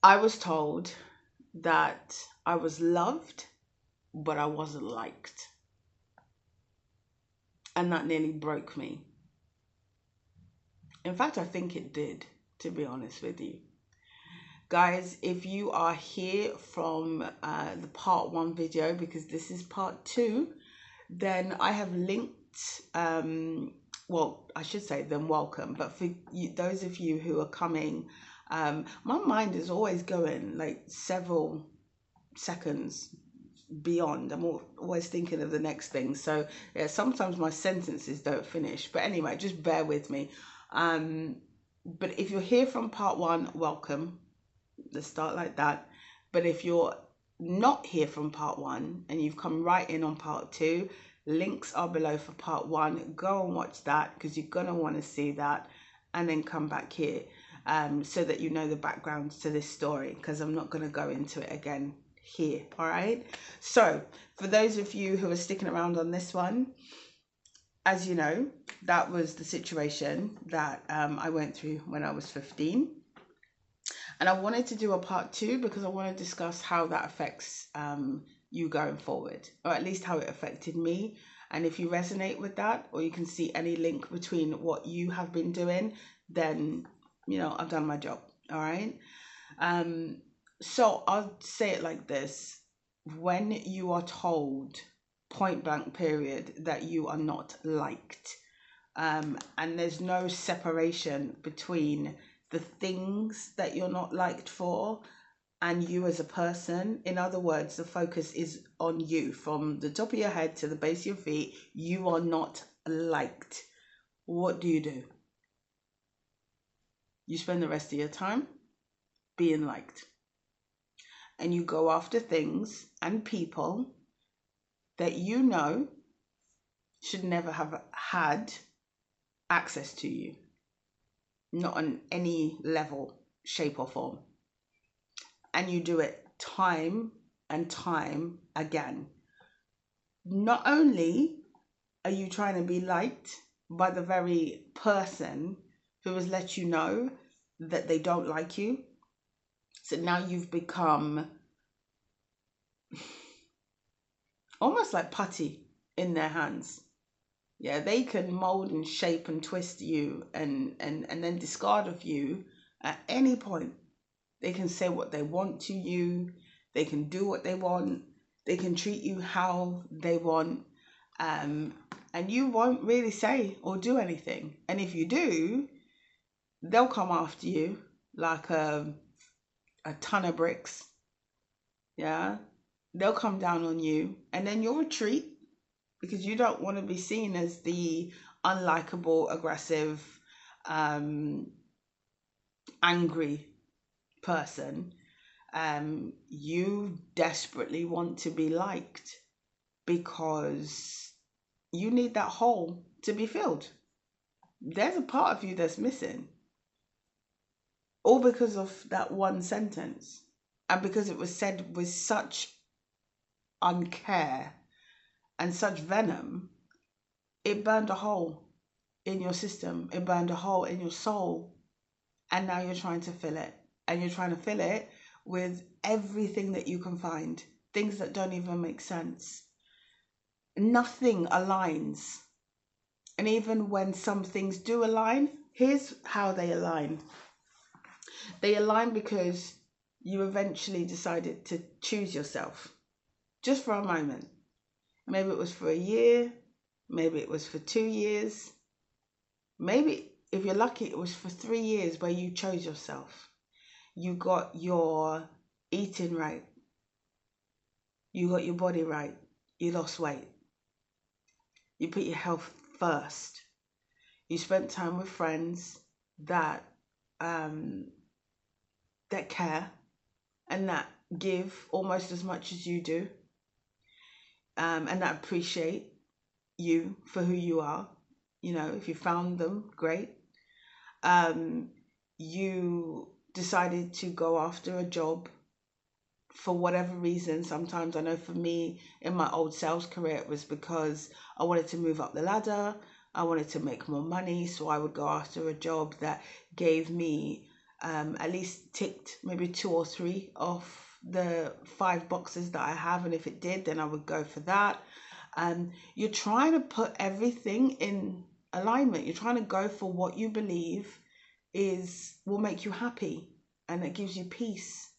I was told that I was loved, but I wasn't liked. And that nearly broke me. In fact, I think it did, to be honest with you. Guys, if you are here from the part one video, because this is part two, then I have linked, well, I should say then welcome, but for you, those of you who are coming, my mind is always going like several seconds beyond. I'm always thinking of the next thing. So yeah, sometimes my sentences don't finish. But anyway, just bear with me. But if you're here from part one, welcome. Let's start like that. But if you're not here from part one and you've come right in on part two, links are below for part one. Go and watch that because you're going to want to see that, and then come back here so that you know the background to this story, because I'm not going to go into it again here. All right. So for those of you who are sticking around on this one, as you know, that was the situation that I went through when I was 15. And I wanted to do a part two because I want to discuss how that affects you going forward, or at least how it affected me. And if you resonate with that, or you can see any link between what you have been doing, then, you know, I've done my job. All right. So I'll say it like this. When you are told, point blank period, that you are not liked, and there's no separation between the things that you're not liked for and you as a person. In other words, the focus is on you from the top of your head to the base of your feet. You are not liked. What do? You spend the rest of your time being liked, and you go after things and people that you know should never have had access to you, not on any level, shape, or form. And you do it time and time again. Not only are you trying to be liked by the very person who has let you know that they don't like you, so now you've become almost like putty in their hands. Yeah, they can mold and shape and twist you and then discard of you at any point. They can say what they want to you. They can do what they want. They can treat you how they want. And you won't really say or do anything. And if you do, they'll come after you like a ton of bricks. Yeah. They'll come down on you, and then you'll retreat because you don't want to be seen as the unlikable, aggressive, angry person. You desperately want to be liked because you need that hole to be filled. There's a part of you that's missing, all because of that one sentence, and because it was said with such uncare and such venom. It burned a hole in your system, it burned a hole in your soul, and now you're trying to fill it. And you're trying to fill it with everything that you can find, things that don't even make sense. Nothing aligns. And even when some things do align, here's how they align. They align because you eventually decided to choose yourself, just for a moment. Maybe it was for a year, maybe it was for 2 years, maybe if you're lucky it was for 3 years where you chose yourself. You got your eating right, you got your body right, you lost weight, you put your health first, you spent time with friends that that care and that give almost as much as you do, and that appreciate you for who you are. You know, if you found them, great. You decided to go after a job for whatever reason. Sometimes, I know for me in my old sales career, it was because I wanted to move up the ladder. I wanted to make more money. So I would go after a job that gave me at least ticked maybe 2 or 3 of the 5 boxes that I have. And if it did, then I would go for that. You're trying to put everything in alignment. You're trying to go for what you believe will make you happy and it gives you peace.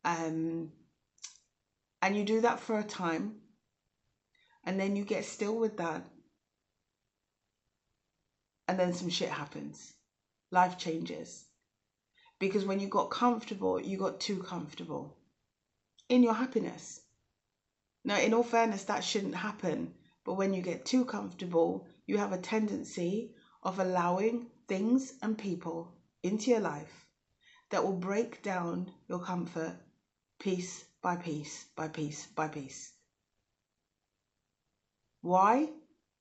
And you do that for a time, and then you get still with that, and then some shit happens. Life changes. Because when you got comfortable, you got too comfortable in your happiness. Now, in all fairness, that shouldn't happen. But when you get too comfortable, you have a tendency of allowing things and people into your life that will break down your comfort piece by piece by piece by piece. Why?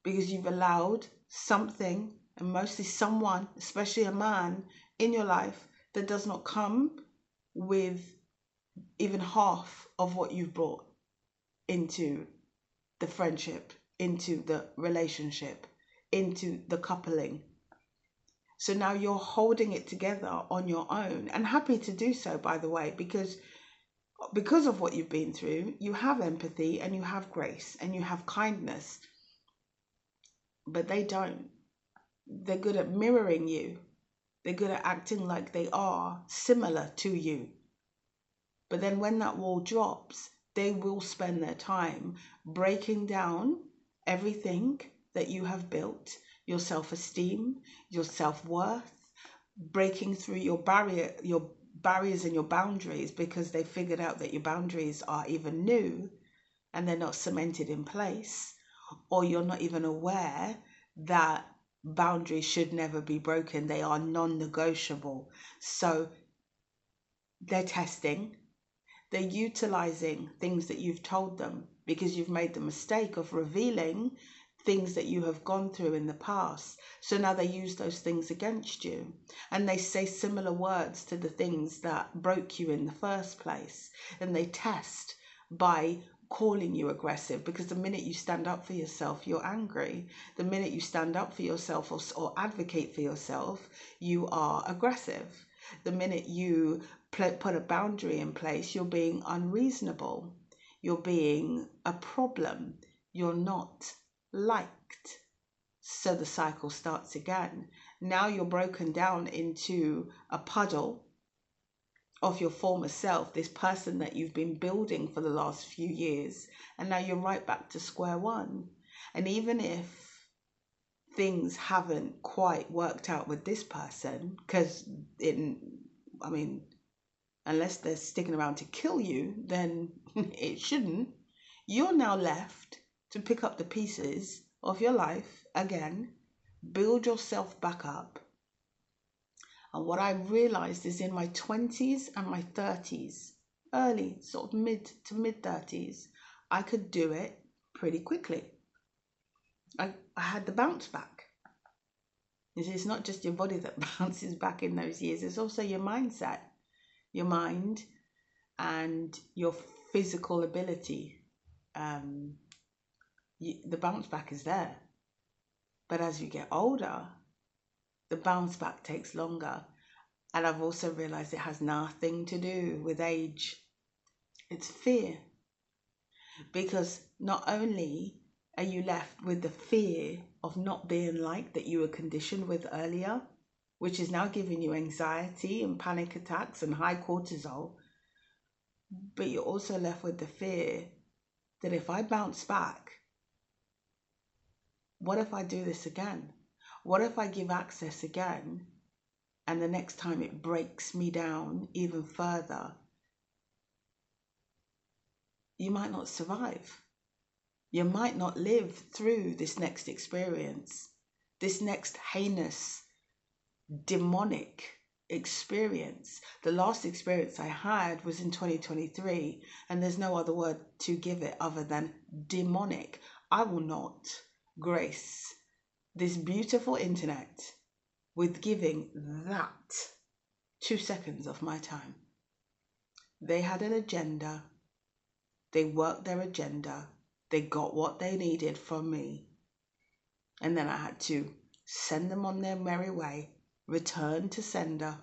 Because you've allowed something, and mostly someone, especially a man, in your life that does not come with even half of what you've brought into the friendship, into the relationship, into the coupling. So now you're holding it together on your own, and happy to do so, by the way, because of what you've been through, you have empathy and you have grace and you have kindness. But they don't. They're good at mirroring you. They're good at acting like they are similar to you. But then when that wall drops, they will spend their time breaking down everything that you have built, your self-esteem, your self-worth, breaking through your barriers and your boundaries, because they figured out that your boundaries are either new and they're not cemented in place, or you're not even aware that boundaries should never be broken. They are non-negotiable. So they're testing. They're utilizing things that you've told them, because you've made the mistake of revealing things that you have gone through in the past. So now they use those things against you, and they say similar words to the things that broke you in the first place. And they test by calling you aggressive, because the minute you stand up for yourself, you're angry. The minute you stand up for yourself or advocate for yourself, you are aggressive. The minute you put a boundary in place, you're being unreasonable. You're being a problem. You're not liked. So the cycle starts again. Now you're broken down into a puddle of your former self, this person that you've been building for the last few years, and now you're right back to square one. And even if things haven't quite worked out with this person, because unless they're sticking around to kill you, then it shouldn't. You're now left to pick up the pieces of your life again, build yourself back up. And what I realized is in my 20s and my 30s, early, sort of mid to mid 30s, I could do it pretty quickly. I had the bounce back. It's not just your body that bounces back in those years, it's also your mindset, your mind, and your physical ability. The bounce back is there. But as you get older, the bounce back takes longer. And I've also realized it has nothing to do with age. It's fear. Because not only are you left with the fear of not being liked that you were conditioned with earlier, which is now giving you anxiety and panic attacks and high cortisol, but you're also left with the fear that if I bounce back, what if I do this again? What if I give access again, and the next time it breaks me down even further? You might not survive. You might not live through this next experience, this next heinous, demonic experience. The last experience I had was in 2023, and there's no other word to give it other than demonic. I will not grace this beautiful internet with giving that 2 seconds of my time. They had an agenda. They worked their agenda. They got what they needed from me. And then I had to send them on their merry way, return to sender,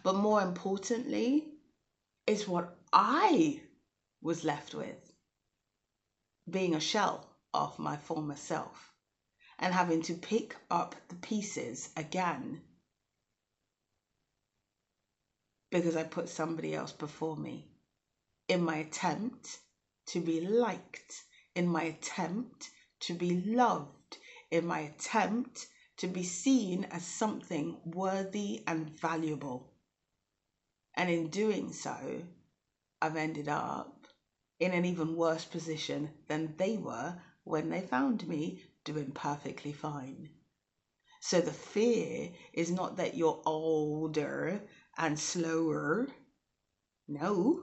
But more importantly, it's what I was left with, being a shell of my former self and having to pick up the pieces again because I put somebody else before me in my attempt to be liked, in my attempt to be loved, in my attempt to be seen as something worthy and valuable. And in doing so, I've ended up in an even worse position than they were when they found me doing perfectly fine. So the fear is not that you're older and slower. No.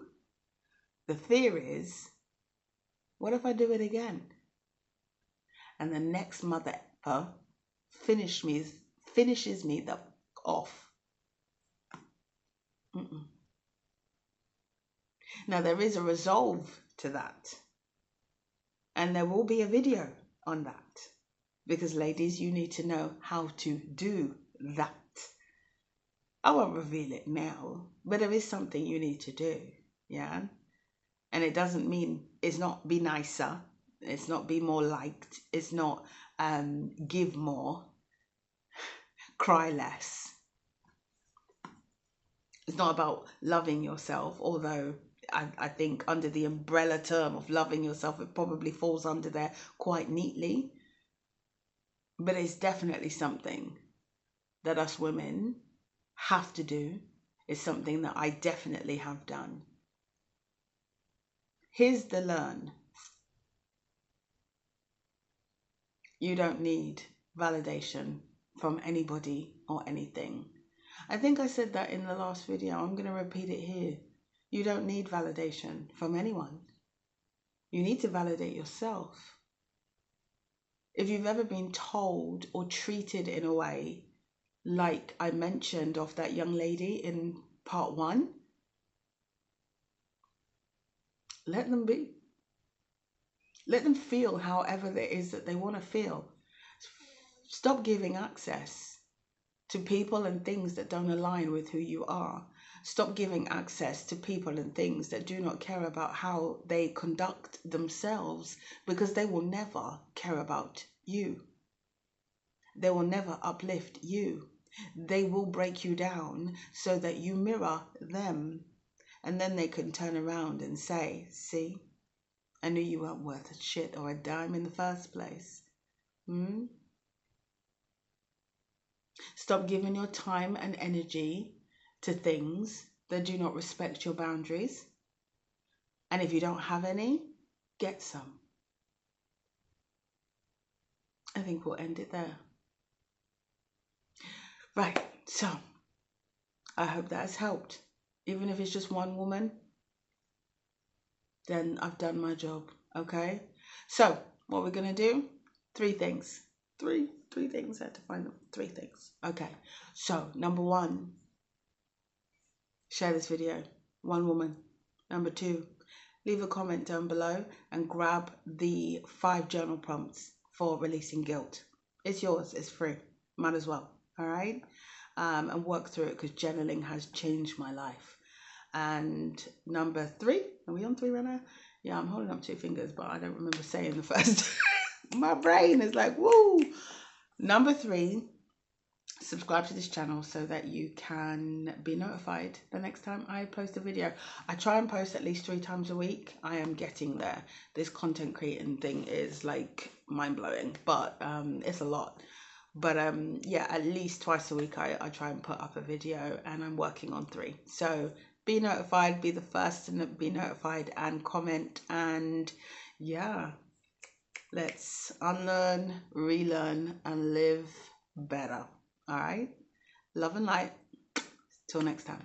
The fear is, what if I do it again? And the next mother effer finishes me the off. Mm-mm. Now there is a resolve to that. And there will be a video on that. Because ladies, you need to know how to do that. I won't reveal it now, but there is something you need to do. Yeah. And it doesn't mean it's not be nicer. It's not be more liked. It's not give more, cry less. It's not about loving yourself, although I think under the umbrella term of loving yourself, it probably falls under there quite neatly. But it's definitely something that us women have to do. It's something that I definitely have done. Here's the learn. You don't need validation from anybody or anything. I think I said that in the last video. I'm going to repeat it here. You don't need validation from anyone. You need to validate yourself. If you've ever been told or treated in a way like I mentioned of that young lady in part 1, let them be. Let them feel however it is that they want to feel. Stop giving access to people and things that don't align with who you are. Stop giving access to people and things that do not care about how they conduct themselves, because they will never care about you. They will never uplift you. They will break you down so that you mirror them. And then they can turn around and say, see, I knew you weren't worth a shit or a dime in the first place. Stop giving your time and energy to things that do not respect your boundaries. And if you don't have any, get some. I think we'll end it there. Right, so I hope that has helped. Even if it's just one woman, then I've done my job, okay? So what we're going to do, 3 things. Three things. I had to find them. 3 things. Okay, so number 1, share this video. 1 woman. Number 2, leave a comment down below and grab the 5 journal prompts for releasing guilt. It's yours. It's free. Might as well. All right? And work through it, because journaling has changed my life. And number 3, are we on 3 right now? Yeah, I'm holding up 2 fingers, but I don't remember saying the first. My brain is like, woo. Number 3, subscribe to this channel so that you can be notified the next time I post a video. I try and post at least 3 times a week. I am getting there. This content creating thing is like mind-blowing, but it's a lot. But yeah, at least twice a week I try and put up a video, and I'm working on 3. So be notified, be the first to be notified, and comment. And yeah, let's unlearn, relearn, and live better. All right? Love and light. Till next time.